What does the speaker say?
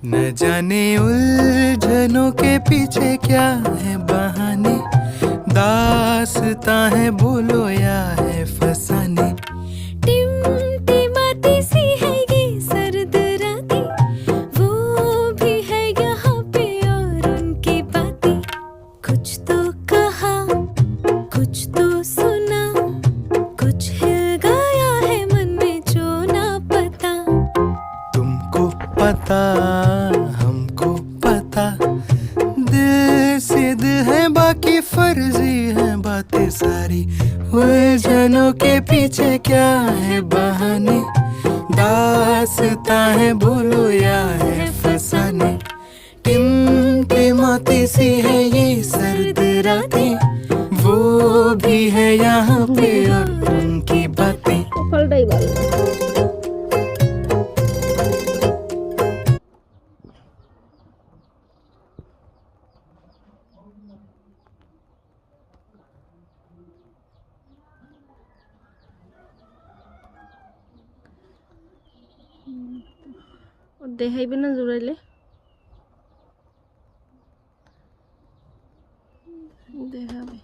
न जाने उलझनों के पीछे क्या है बहाने, दास्तां है बोलो या है फसाने। टिमटिमाती सी है ये सर्द रातें, वो भी है यहाँ पे और उनकी बातें। कुछ तो कहा, कुछ तो सुना, कुछ हिल गया है मन में जो ना पता। तुमको पता हमको पता, दिल से दिल है बाकी फर्जी है बातें सारी। उलझनों के पीछे क्या है बहाने, दास्तां है बोलो या है फसाने। टिमटिमाती सी है ये सर्द रातें, वो भी है यहाँ पे और उनकी बातें। সকালটাই ভালো। ও দেখাইবে না জোরাইলে? দেখাবে।